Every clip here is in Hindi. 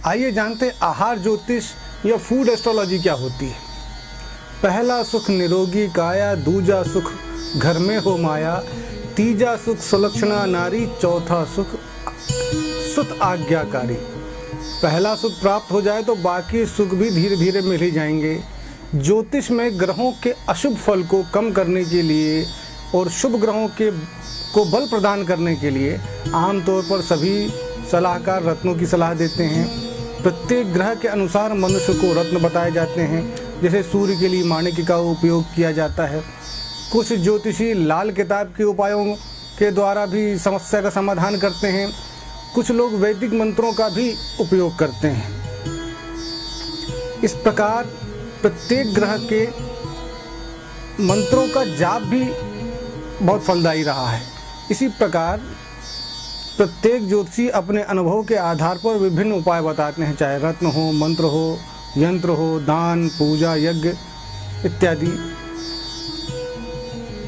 आइए जानते हैं आहार ज्योतिष या फूड एस्ट्रोलॉजी क्या होती है। पहला सुख निरोगी काया, दूजा सुख घर में हो माया, तीजा सुख सुलक्षणा नारी, चौथा सुख सुत आज्ञाकारी। पहला सुख प्राप्त हो जाए तो बाकी सुख भी धीरे धीरे मिल ही जाएंगे। ज्योतिष में ग्रहों के अशुभ फल को कम करने के लिए और शुभ ग्रहों को बल प्रदान करने के लिए आमतौर पर सभी सलाहकार रत्नों की सलाह देते हैं। प्रत्येक ग्रह के अनुसार मनुष्य को रत्न बताए जाते हैं। जैसे सूर्य के लिए माणिक्य का उपयोग किया जाता है। कुछ ज्योतिषी लाल किताब के उपायों के द्वारा भी समस्या का समाधान करते हैं। कुछ लोग वैदिक मंत्रों का भी उपयोग करते हैं। इस प्रकार प्रत्येक ग्रह के मंत्रों का जाप भी बहुत फलदायी रहा है। इसी प्रकार प्रत्येक ज्योतिषी अपने अनुभव के आधार पर विभिन्न उपाय बताते हैं, चाहे रत्न हो, मंत्र हो, यंत्र हो, दान, पूजा, यज्ञ इत्यादि।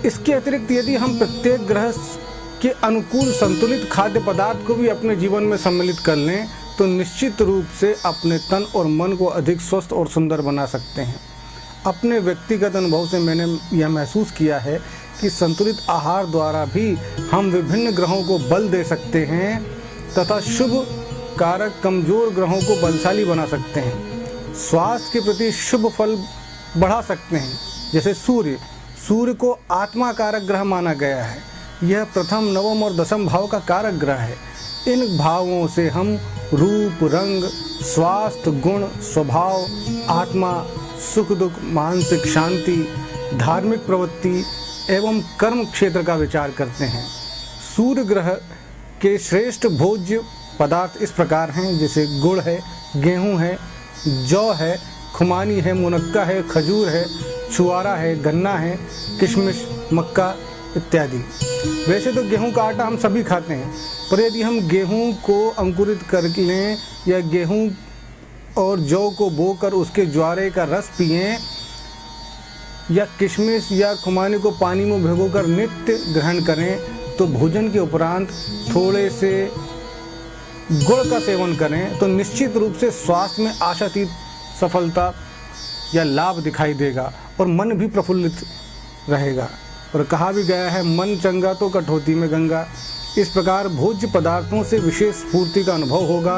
इसके अतिरिक्त यदि हम प्रत्येक ग्रह के अनुकूल संतुलित खाद्य पदार्थ को भी अपने जीवन में सम्मिलित कर लें तो निश्चित रूप से अपने तन और मन को अधिक स्वस्थ और सुंदर बना सकते हैं। अपने व्यक्तिगत अनुभव से मैंने यह महसूस किया है कि संतुलित आहार द्वारा भी हम विभिन्न ग्रहों को बल दे सकते हैं तथा शुभ कारक कमजोर ग्रहों को बलशाली बना सकते हैं। स्वास्थ्य के प्रति शुभ फल बढ़ा सकते हैं। जैसे सूर्य को आत्मा कारक ग्रह माना गया है। यह प्रथम, नवम और दसम भाव का कारक ग्रह है। इन भावों से हम रूप, रंग, स्वास्थ्य, गुण, स्वभाव, आत्मा, सुख दुख, मानसिक शांति, धार्मिक प्रवृत्ति एवं कर्म क्षेत्र का विचार करते हैं। सूर्य ग्रह के श्रेष्ठ भोज्य पदार्थ इस प्रकार हैं, जैसे गुड़ है, गेहूं है, जौ है, खुमानी है, मुनक्का है, खजूर है, छुआरा है, गन्ना है, किशमिश, मक्का इत्यादि। वैसे तो गेहूं का आटा हम सभी खाते हैं, पर यदि हम गेहूं को अंकुरित कर लें या गेहूं और जौ को बोकर उसके ज्वारे का रस पिएं या किशमिश या खुमानी को पानी में भिगोकर नित्य ग्रहण करें तो भोजन के उपरांत थोड़े से गुड़ का सेवन करें तो निश्चित रूप से स्वास्थ्य में आशातीत सफलता या लाभ दिखाई देगा और मन भी प्रफुल्लित रहेगा। और कहा भी गया है, मन चंगा तो कठौती में गंगा। इस प्रकार भोज्य पदार्थों से विशेष स्फूर्ति का अनुभव होगा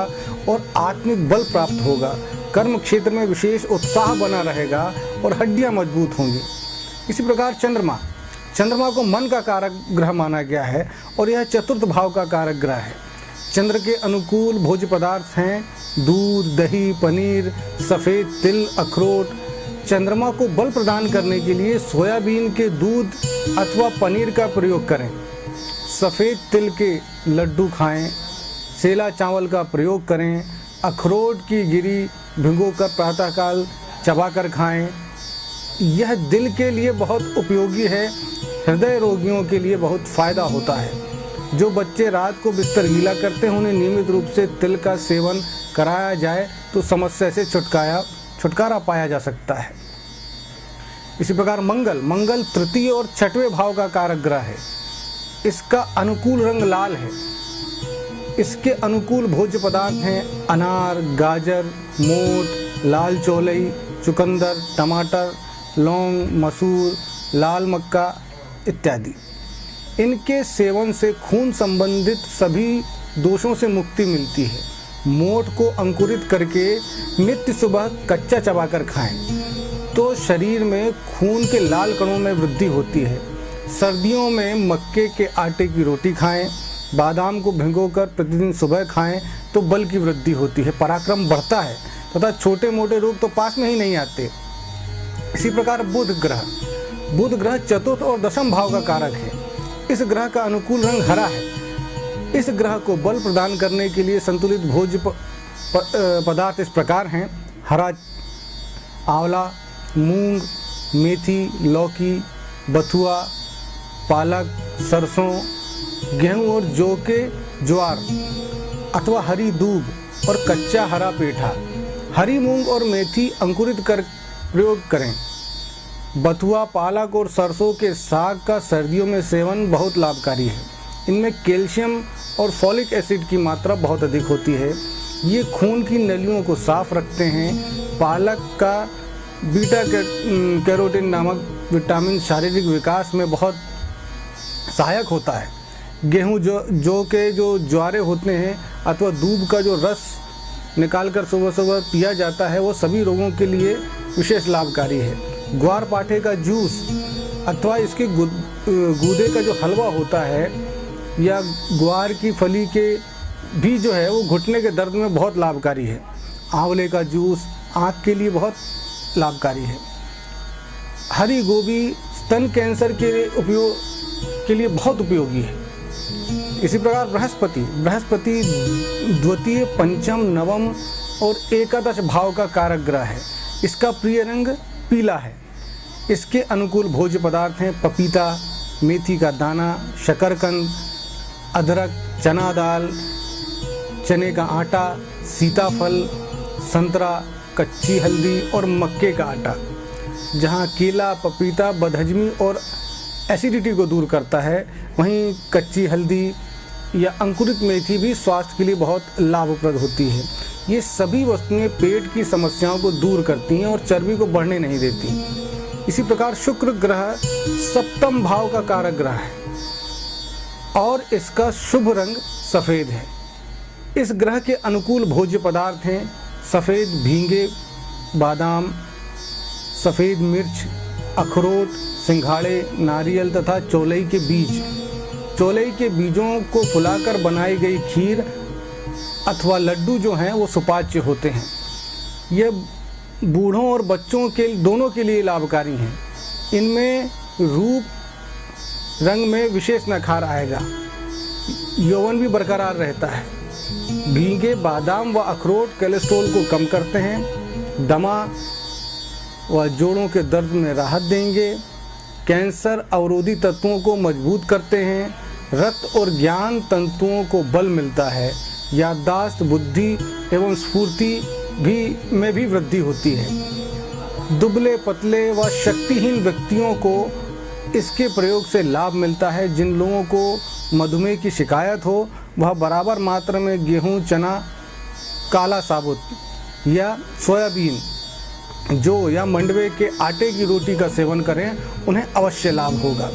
और आत्मिक बल प्राप्त होगा। कर्म क्षेत्र में विशेष उत्साह बना रहेगा और हड्डियां मजबूत होंगी। इसी प्रकार चंद्रमा को मन का कारक ग्रह माना गया है और यह चतुर्थ भाव का कारक ग्रह है। चंद्र के अनुकूल भोज्य पदार्थ हैं दूध, दही, पनीर, सफ़ेद तिल, अखरोट। चंद्रमा को बल प्रदान करने के लिए सोयाबीन के दूध अथवा पनीर का प्रयोग करें। सफ़ेद तिल के लड्डू खाएं, सेला चावल का प्रयोग करें, अखरोट की गिरी भिगोकर प्रातःकाल चबाकर खाएं। यह दिल के लिए बहुत उपयोगी है। हृदय रोगियों के लिए बहुत फ़ायदा होता है। जो बच्चे रात को बिस्तर गीला करते हैं उन्हें नियमित रूप से तिल का सेवन कराया जाए तो समस्या से छुटकारा पाया जा सकता है। इसी प्रकार मंगल तृतीय और छठवें भाव का कारक ग्रह है। इसका अनुकूल रंग लाल है। इसके अनुकूल भोज्य पदार्थ हैं अनार, गाजर, मोठ, लाल चौलई, चुकंदर, टमाटर, लौंग, मसूर, लाल मक्का इत्यादि। इनके सेवन से खून संबंधित सभी दोषों से मुक्ति मिलती है। मोठ को अंकुरित करके नित्य सुबह कच्चा चबाकर खाएं तो शरीर में खून के लाल कणों में वृद्धि होती है। सर्दियों में मक्के के आटे की रोटी खाएं। बादाम को भिगोकर प्रतिदिन सुबह खाएं तो बल की वृद्धि होती है, पराक्रम बढ़ता है तथा छोटे मोटे रोग तो पास में ही नहीं आते। इसी प्रकार बुध ग्रह चतुर्थ और दशम भाव का कारक है। इस ग्रह का अनुकूल रंग हरा है। इस ग्रह को बल प्रदान करने के लिए संतुलित भोज्य पदार्थ इस प्रकार हैं: हरा आंवला, मूंग, मेथी, लौकी, बथुआ, पालक, सरसों, गेहूं और जौ के ज्वार अथवा हरी दूब और कच्चा हरा पेठा। हरी मूंग और मेथी अंकुरित कर प्रयोग करें। बथुआ, पालक और सरसों के साग का सर्दियों में सेवन बहुत लाभकारी है। इनमें कैल्शियम और फॉलिक एसिड की मात्रा बहुत अधिक होती है। ये खून की नलियों को साफ रखते हैं। पालक का बीटा कैरोटीन नामक विटामिन शारीरिक विकास में बहुत सहायक होता है। गेहूं जो के ज्वारे होते हैं अथवा दूध का जो रस निकालकर सुबह सुबह पिया जाता है वो सभी रोगों के लिए विशेष लाभकारी है। ग्वार पाठे का जूस अथवा इसके गूदे का जो हलवा होता है या ग्वार की फली के भी जो है वो घुटने के दर्द में बहुत लाभकारी है। आंवले का जूस आँख के लिए बहुत लाभकारी है। हरी गोभी स्तन कैंसर के लिए बहुत उपयोगी है। इसी प्रकार बृहस्पति द्वितीय, पंचम, नवम और एकादश भाव का कारक ग्रह है। इसका प्रिय रंग पीला है। इसके अनुकूल भोज्य पदार्थ हैं पपीता, मेथी का दाना, शकरकंद, अदरक, चना दाल, चने का आटा, सीताफल, संतरा, कच्ची हल्दी और मक्के का आटा। जहाँ केला, पपीता बदहजमी और एसिडिटी को दूर करता है, वहीं कच्ची हल्दी या अंकुरित मेथी भी स्वास्थ्य के लिए बहुत लाभप्रद होती है। ये सभी वस्तुएं पेट की समस्याओं को दूर करती हैं और चर्बी को बढ़ने नहीं देती। इसी प्रकार शुक्र ग्रह सप्तम भाव का कारक ग्रह है और इसका शुभ रंग सफ़ेद है। इस ग्रह के अनुकूल भोज्य पदार्थ हैं सफ़ेद भींगे बादाम, सफ़ेद मिर्च, अखरोट, सिंघाड़े, नारियल तथा चौलाई के बीज। चौलाई के बीजों को फुलाकर बनाई गई खीर अथवा लड्डू जो हैं वो सुपाच्य होते हैं। ये बूढ़ों और बच्चों के दोनों के लिए लाभकारी हैं। इनमें रूप रंग में विशेष निखार आएगा, यौवन भी बरकरार रहता है। भीगे बादाम व अखरोट कोलेस्ट्रॉल को कम करते हैं, दमा व जोड़ों के दर्द में राहत देंगे, कैंसर अवरोधी तत्वों को मजबूत करते हैं, रक्त और ज्ञान तंतुओं को बल मिलता है, याददाश्त, बुद्धि एवं स्फूर्ति में भी वृद्धि होती है। दुबले पतले व शक्तिहीन व्यक्तियों को इसके प्रयोग से लाभ मिलता है। जिन लोगों को मधुमेह की शिकायत हो वह बराबर मात्रा में गेहूं, चना, काला साबुत या सोयाबीन या मंडवे के आटे की रोटी का सेवन करें, उन्हें अवश्य लाभ होगा।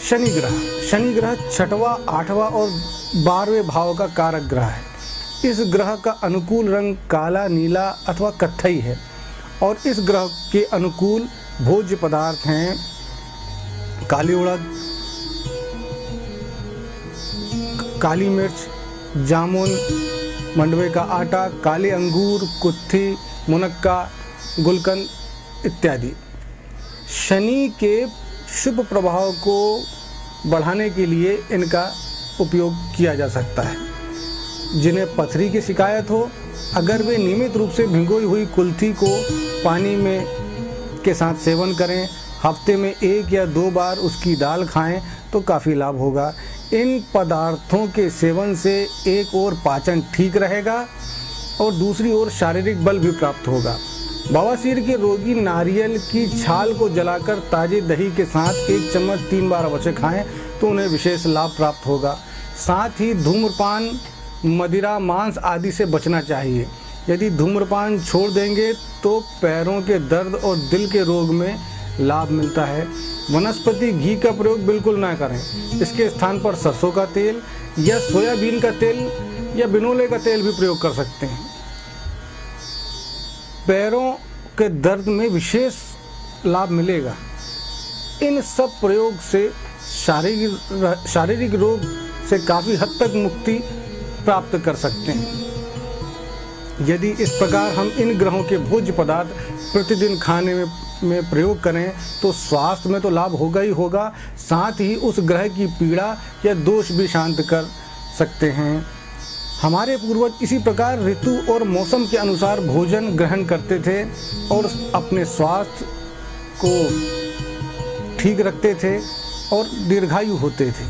शनि ग्रह छठवां, आठवां और 12वें भाव का कारक ग्रह है। इस ग्रह का अनुकूल रंग काला, नीला अथवा कत्थई है और इस ग्रह के अनुकूल भोज्य पदार्थ हैं काली उड़द, काली मिर्च, जामुन, मंडवे का आटा, काले अंगूर, कुत्थी, मुनक्का, गुलकंद इत्यादि। शनि के शुभ प्रभाव को बढ़ाने के लिए इनका उपयोग किया जा सकता है। जिन्हें पथरी की शिकायत हो, अगर वे नियमित रूप से भिगोई हुई कुल्थी को पानी में के साथ सेवन करें, हफ्ते में 1 या 2 बार उसकी दाल खाएं तो काफ़ी लाभ होगा। इन पदार्थों के सेवन से एक ओर पाचन ठीक रहेगा और दूसरी ओर शारीरिक बल भी प्राप्त होगा। बवासीर के रोगी नारियल की छाल को जलाकर ताजे दही के साथ 1 चम्मच 3 बार अवश्य खाएं तो उन्हें विशेष लाभ प्राप्त होगा। साथ ही धूम्रपान, मदिरा, मांस आदि से बचना चाहिए। यदि धूम्रपान छोड़ देंगे तो पैरों के दर्द और दिल के रोग में लाभ मिलता है। वनस्पति घी का प्रयोग बिल्कुल ना करें। इसके स्थान पर सरसों का तेल या सोयाबीन का तेल या बिनोले का तेल भी प्रयोग कर सकते हैं। पैरों के दर्द में विशेष लाभ मिलेगा। इन सब प्रयोग से शारीरिक रोग से काफ़ी हद तक मुक्ति प्राप्त कर सकते हैं। यदि इस प्रकार हम इन ग्रहों के भोज्य पदार्थ प्रतिदिन खाने में प्रयोग करें तो स्वास्थ्य में तो लाभ होगा ही होगा, साथ ही उस ग्रह की पीड़ा या दोष भी शांत कर सकते हैं। हमारे पूर्वज इसी प्रकार ऋतु और मौसम के अनुसार भोजन ग्रहण करते थे और अपने स्वास्थ्य को ठीक रखते थे और दीर्घायु होते थे।